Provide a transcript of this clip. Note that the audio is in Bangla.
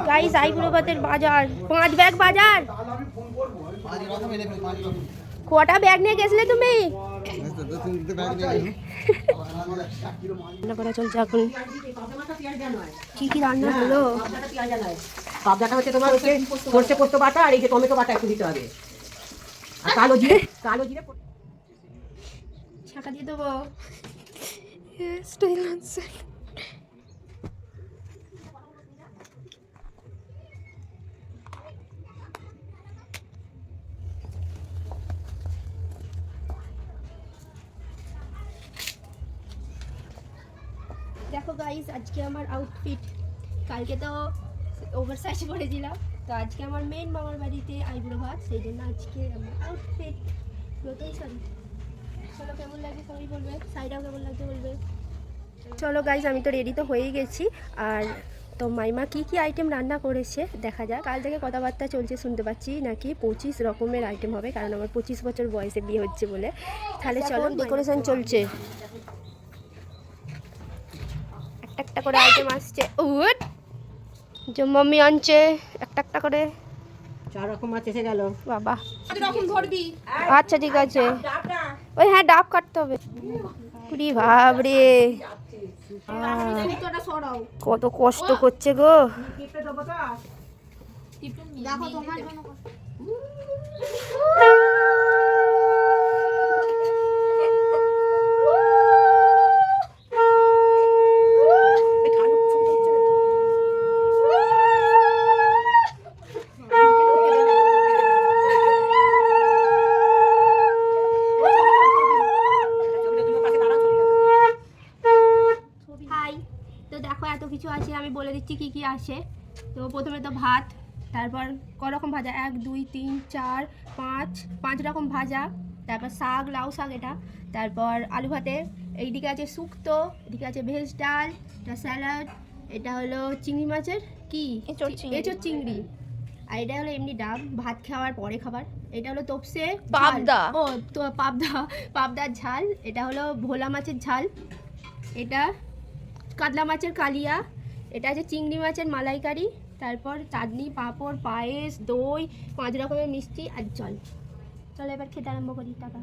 গাইস আইবুড়ো ভাতের বাজার 5 ব্যাগ বাজার। কটা ব্যাগ নিয়ে গেছিলে তুমি? রান্না করা চলছে এখন। কি কি রান্না হলো? পাবদাটা হচ্ছে তোমার হচ্ছে সরষে পোস্ত বাটা আর এই যে টমেটো বাটা একটু দিতে হবে আর কালো জিরে ছাকা দিয়ে দেবো। দেখো গাইস আজকে আমার আউটফিট, কালকে তো ওভারসাইজ পরেছিলাম, তো আজকে আমার মেন মামার বাড়িতে আইবুড়ো ভাত, সেই জন্য আজকে আমার আউটফিট নতুন শাড়ি। চলো কেমন লাগে সবাই বলবে, শাড়িটাও কেমন লাগছে বলবে। চলো গাইস আমি তো রেডি তো হয়েই গেছি। আর তো মাইমা কি কি আইটেম রান্না করেছে দেখা যাক। কাল থেকে কথাবার্তা চলছে, শুনতে পাচ্ছি নাকি 25 রকমের আইটেম হবে, কারণ আমার 25 বছর বয়সে বিয়ে হচ্ছে বলে। তাহলে চলো ডেকোরেশন চলছে, একটা করে আইটেম আসছে। উড যে মাম্মি আনছে একটা একটা করে 4 রকম মাছ এসে গেল বাবা। আচ্ছা ঠিক আছে, ওই হ্যাঁ ডাব কাটতে হবে। কুড়ি ভাবরে কত কষ্ট করছে গো। এত কিছু আছে, আমি বলে দিচ্ছি কি কি আছে। তো প্রথমে তো ভাত, তারপর ক রকম ভাজা 1 2 3 4 5 রকম ভাজা, তারপর শাক, লাউ শাক এটা, তারপর আলু ভাতে, এইদিকে আছে শুক্তো, এদিকে আছে ভেজ ডাল, এটা স্যালাড, এটা হলো চিংড়ি মাছের কি এঁচোড় চিংড়ি, আর এটা হলো এমনি ডাব ভাত খাওয়ার পরে খাবার। এটা হলো তপসে পাবদা, ও তো পাবদার ঝাল, এটা হলো ভোলা মাছের ঝাল, এটা কাতলা মাছের কালিয়া, এটা আছে চিংড়ি মাছের মালাইকারি, তারপর চাটনি, পাঁপড়, পায়েস, দই, 5 রকমের মিষ্টি আর জল। চলো এবার খেতে আরম্ভ করি। টাকা।